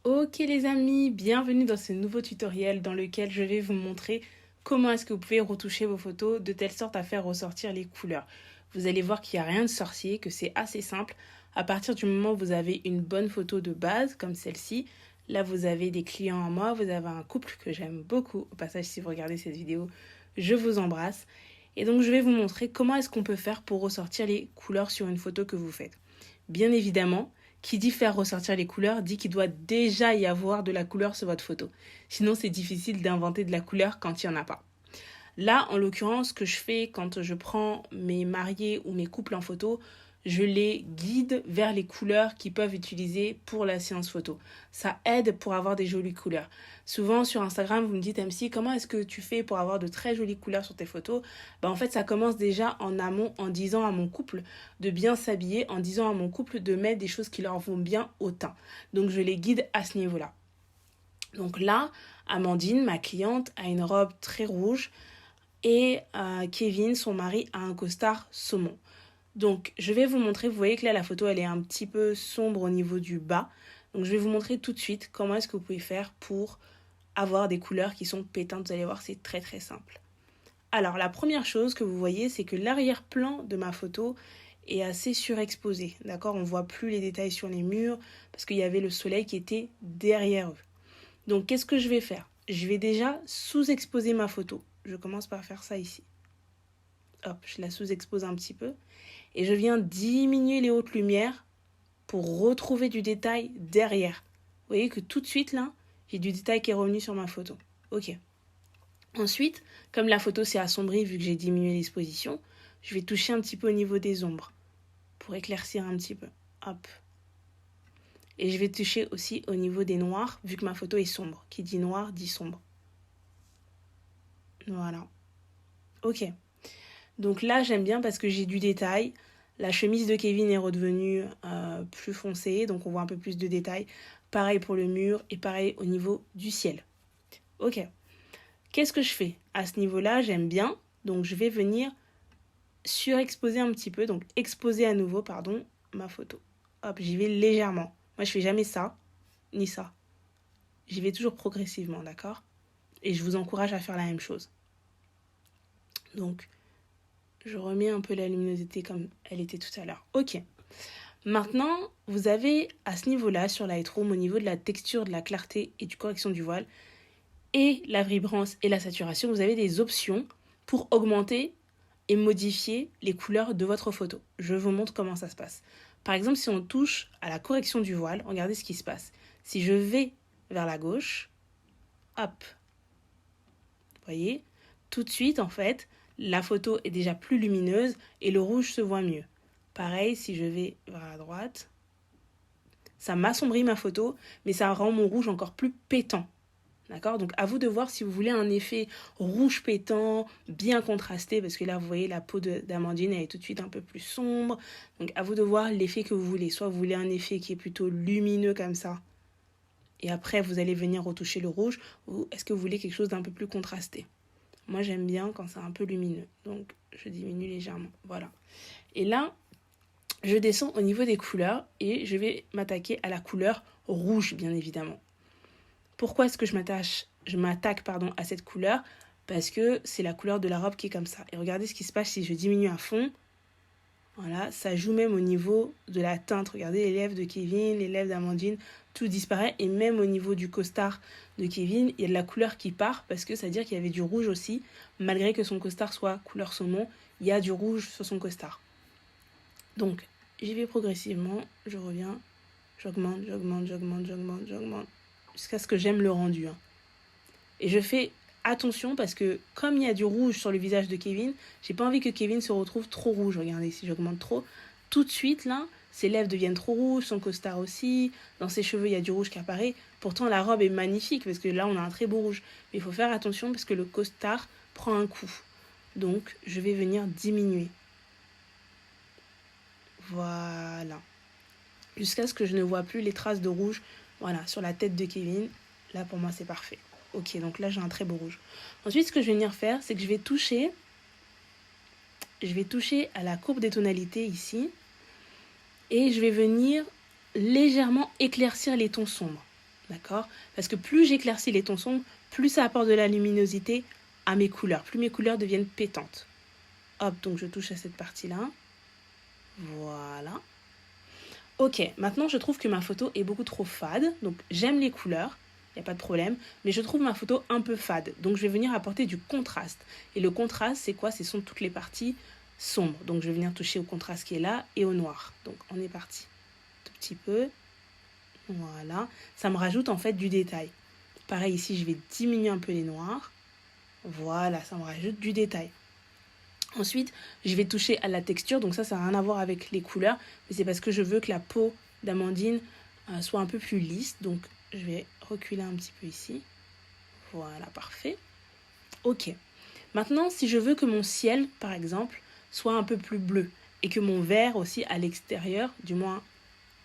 Ok les amis, bienvenue dans ce nouveau tutoriel dans lequel je vais vous montrer comment est-ce que vous pouvez retoucher vos photos de telle sorte à faire ressortir les couleurs. Vous allez voir qu'il n'y a rien de sorcier, que c'est assez simple. À partir du moment où vous avez une bonne photo de base comme celle-ci, là vous avez des clients à moi, vous avez un couple que j'aime beaucoup. Au passage, si vous regardez cette vidéo, je vous embrasse. Et donc je vais vous montrer comment est-ce qu'on peut faire pour ressortir les couleurs sur une photo que vous faites. Bien évidemment, qui dit faire ressortir les couleurs dit qu'il doit déjà y avoir de la couleur sur votre photo. Sinon, c'est difficile d'inventer de la couleur quand il n'y en a pas. Là, en l'occurrence, ce que je fais quand je prends mes mariés ou mes couples en photo, je les guide vers les couleurs qu'ils peuvent utiliser pour la séance photo. Ça aide pour avoir des jolies couleurs. Souvent sur Instagram, vous me dites MC, comment est-ce que tu fais pour avoir de très jolies couleurs sur tes photos? En fait, ça commence déjà en amont en disant à mon couple de bien s'habiller, en disant à mon couple de mettre des choses qui leur vont bien au teint. Donc je les guide à ce niveau-là. Donc là, Amandine, ma cliente, a une robe très rouge et Kevin, son mari, a un costard saumon. Donc, je vais vous montrer, vous voyez que là, la photo, elle est un petit peu sombre au niveau du bas. Donc, je vais vous montrer tout de suite comment est-ce que vous pouvez faire pour avoir des couleurs qui sont pétantes. Vous allez voir, c'est très très simple. Alors, la première chose que vous voyez, c'est que l'arrière-plan de ma photo est assez surexposé. D'accord? On ne voit plus les détails sur les murs parce qu'il y avait le soleil qui était derrière eux. Donc, qu'est-ce que je vais faire? Je vais déjà sous-exposer ma photo. Je commence par faire ça ici. Hop, je la sous-expose un petit peu. Et je viens diminuer les hautes lumières pour retrouver du détail derrière. Vous voyez que tout de suite là, j'ai du détail qui est revenu sur ma photo. Ok. Ensuite, comme la photo s'est assombrie vu que j'ai diminué l'exposition, je vais toucher un petit peu au niveau des ombres pour éclaircir un petit peu. Hop. Et je vais toucher aussi au niveau des noirs vu que ma photo est sombre. Qui dit noir dit sombre. Voilà. Ok. Donc là, j'aime bien parce que j'ai du détail. La chemise de Kevin est redevenue plus foncée, donc on voit un peu plus de détails. Pareil pour le mur et pareil au niveau du ciel. Ok. Qu'est-ce que je fais? À ce niveau-là, j'aime bien. Donc je vais venir surexposer un petit peu, donc exposer à nouveau, pardon, ma photo. Hop, j'y vais légèrement. Moi, je fais jamais ça, ni ça. J'y vais toujours progressivement, d'accord? Et je vous encourage à faire la même chose. Donc, je remets un peu la luminosité comme elle était tout à l'heure. Ok. Maintenant, vous avez à ce niveau-là, sur Lightroom, au niveau de la texture, de la clarté et du correction du voile, et la vibrance et la saturation, vous avez des options pour augmenter et modifier les couleurs de votre photo. Je vous montre comment ça se passe. Par exemple, si on touche à la correction du voile, regardez ce qui se passe. Si je vais vers la gauche, hop, vous voyez, tout de suite, en fait, la photo est déjà plus lumineuse et le rouge se voit mieux. Pareil, si je vais vers la droite, ça m'assombrit ma photo, mais ça rend mon rouge encore plus pétant. D'accord? Donc à vous de voir si vous voulez un effet rouge pétant, bien contrasté, parce que là, vous voyez, la peau d'Amandine, elle est tout de suite un peu plus sombre. Donc à vous de voir l'effet que vous voulez. Soit vous voulez un effet qui est plutôt lumineux comme ça, et après vous allez venir retoucher le rouge, ou est-ce que vous voulez quelque chose d'un peu plus contrasté? Moi, j'aime bien quand c'est un peu lumineux, donc je diminue légèrement. Voilà. Et là, je descends au niveau des couleurs et je vais m'attaquer à la couleur rouge, bien évidemment. Pourquoi est-ce que je m'attaque à cette couleur? Parce que c'est la couleur de la robe qui est comme ça. Et regardez ce qui se passe si je diminue à fond. Voilà, ça joue même au niveau de la teinte. Regardez les lèvres de Kevin, les lèvres d'Amandine, tout disparaît. Et même au niveau du costard de Kevin, il y a de la couleur qui part parce que ça veut dire qu'il y avait du rouge aussi. Malgré que son costard soit couleur saumon, il y a du rouge sur son costard. Donc, j'y vais progressivement, je reviens, j'augmente, jusqu'à ce que j'aime le rendu. Et je fais attention parce que comme il y a du rouge sur le visage de Kevin, j'ai pas envie que Kevin se retrouve trop rouge. Regardez, si j'augmente trop, tout de suite là, ses lèvres deviennent trop rouges, son costard aussi, dans ses cheveux il y a du rouge qui apparaît. Pourtant la robe est magnifique parce que là on a un très beau rouge. Mais il faut faire attention parce que le costard prend un coup. Donc je vais venir diminuer. Voilà. Jusqu'à ce que je ne vois plus les traces de rouge, voilà, sur la tête de Kevin. Là pour moi c'est parfait. Ok, donc là j'ai un très beau rouge. Ensuite, ce que je vais venir faire, c'est que je vais toucher à la courbe des tonalités ici. Et je vais venir légèrement éclaircir les tons sombres. D'accord? Parce que plus j'éclaircis les tons sombres, plus ça apporte de la luminosité à mes couleurs, plus mes couleurs deviennent pétantes. Hop, donc je touche à cette partie-là. Voilà. Ok, maintenant je trouve que ma photo est beaucoup trop fade. Donc j'aime les couleurs, il n'y a pas de problème. Mais je trouve ma photo un peu fade. Donc je vais venir apporter du contraste. Et le contraste, c'est quoi? Ce sont toutes les parties sombres. Donc je vais venir toucher au contraste qui est là et au noir. Donc on est parti. Tout petit peu. Voilà. Ça me rajoute en fait du détail. Pareil ici, je vais diminuer un peu les noirs. Voilà, ça me rajoute du détail. Ensuite, je vais toucher à la texture. Donc ça n'a rien à voir avec les couleurs. Mais c'est parce que je veux que la peau d'Amandine soit un peu plus lisse. Donc je vais reculer un petit peu ici. Voilà, parfait. Ok. Maintenant, si je veux que mon ciel, par exemple, soit un peu plus bleu. Et que mon vert aussi à l'extérieur, du moins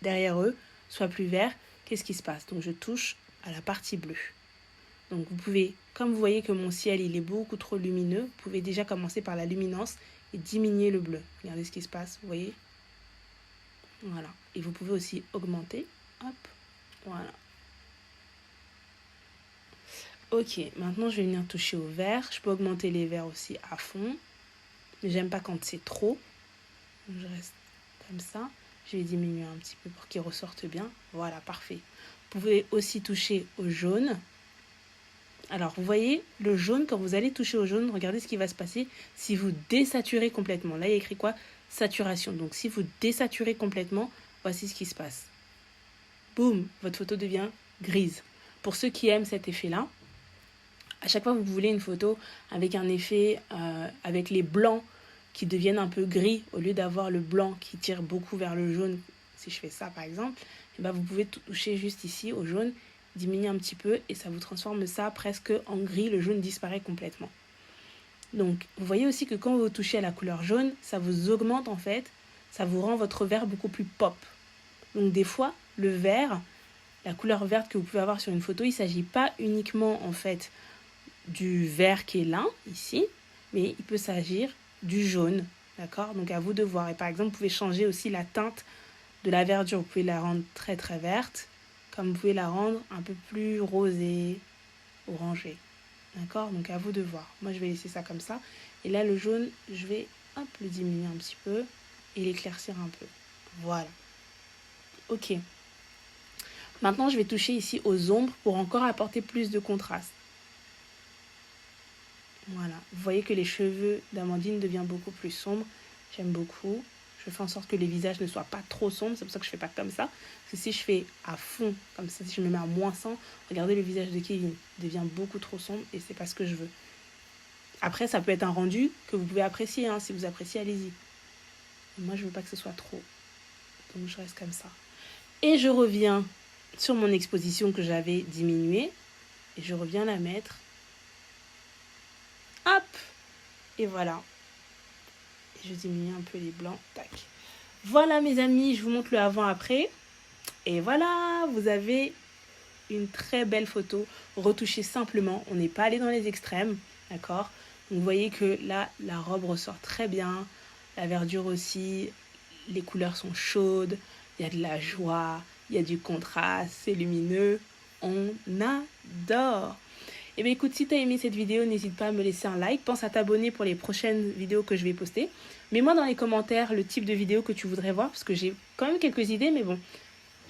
derrière eux, soit plus vert, qu'est-ce qui se passe? Donc je touche à la partie bleue. Donc vous pouvez, comme vous voyez que mon ciel il est beaucoup trop lumineux, vous pouvez déjà commencer par la luminance et diminuer le bleu. Regardez ce qui se passe, vous voyez? Voilà. Et vous pouvez aussi augmenter. Hop, voilà. Ok, maintenant je vais venir toucher au vert. Je peux augmenter les verts aussi à fond. Mais j'aime pas quand c'est trop. Donc je reste comme ça. Je vais diminuer un petit peu pour qu'il ressorte bien. Voilà, parfait. Vous pouvez aussi toucher au jaune. Alors, vous voyez, le jaune, quand vous allez toucher au jaune, regardez ce qui va se passer si vous désaturez complètement. Là, il y a écrit quoi? Saturation. Donc, si vous désaturez complètement, voici ce qui se passe. Boum, votre photo devient grise. Pour ceux qui aiment cet effet-là, à chaque fois que vous voulez une photo avec un effet, avec les blancs qui deviennent un peu gris, au lieu d'avoir le blanc qui tire beaucoup vers le jaune, si je fais ça par exemple, et ben vous pouvez toucher juste ici au jaune, diminuer un petit peu et ça vous transforme ça presque en gris, le jaune disparaît complètement. Donc vous voyez aussi que quand vous touchez à la couleur jaune, ça vous augmente en fait, ça vous rend votre vert beaucoup plus pop. Donc des fois, le vert, la couleur verte que vous pouvez avoir sur une photo, il ne s'agit pas uniquement en fait du vert qui est là, ici, mais il peut s'agir du jaune, d'accord? Donc à vous de voir. Et par exemple, vous pouvez changer aussi la teinte de la verdure. Vous pouvez la rendre très très verte, comme vous pouvez la rendre un peu plus rosée, orangée, d'accord? Donc à vous de voir. Moi, je vais laisser ça comme ça. Et là, le jaune, je vais hop, le diminuer un petit peu et l'éclaircir un peu. Voilà. Ok. Maintenant, je vais toucher ici aux ombres pour encore apporter plus de contraste. Voilà, vous voyez que les cheveux d'Amandine deviennent beaucoup plus sombres. J'aime beaucoup. Je fais en sorte que les visages ne soient pas trop sombres. C'est pour ça que je ne fais pas comme ça. Parce que si je fais à fond, comme ça, si je me mets à -100, regardez le visage de Kevin. Il devient beaucoup trop sombre et c'est pas ce que je veux. Après, ça peut être un rendu que vous pouvez apprécier. Hein. Si vous appréciez, allez-y. Moi, je veux pas que ce soit trop. Donc, je reste comme ça. Et je reviens sur mon exposition que j'avais diminuée. Et je reviens la mettre. Hop! Et voilà. Et je diminue un peu les blancs. Tac. Voilà mes amis, je vous montre le avant-après. Et voilà, vous avez une très belle photo retouchée simplement. On n'est pas allé dans les extrêmes, d'accord? Donc vous voyez que là, la robe ressort très bien. La verdure aussi. Les couleurs sont chaudes. Il y a de la joie. Il y a du contraste. C'est lumineux. On adore. Et bien écoute, si tu as aimé cette vidéo, n'hésite pas à me laisser un like. Pense à t'abonner pour les prochaines vidéos que je vais poster. Mets-moi dans les commentaires le type de vidéo que tu voudrais voir, parce que j'ai quand même quelques idées, mais bon,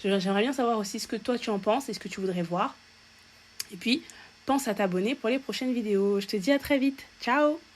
j'aimerais bien savoir aussi ce que toi tu en penses et ce que tu voudrais voir. Et puis, pense à t'abonner pour les prochaines vidéos. Je te dis à très vite. Ciao!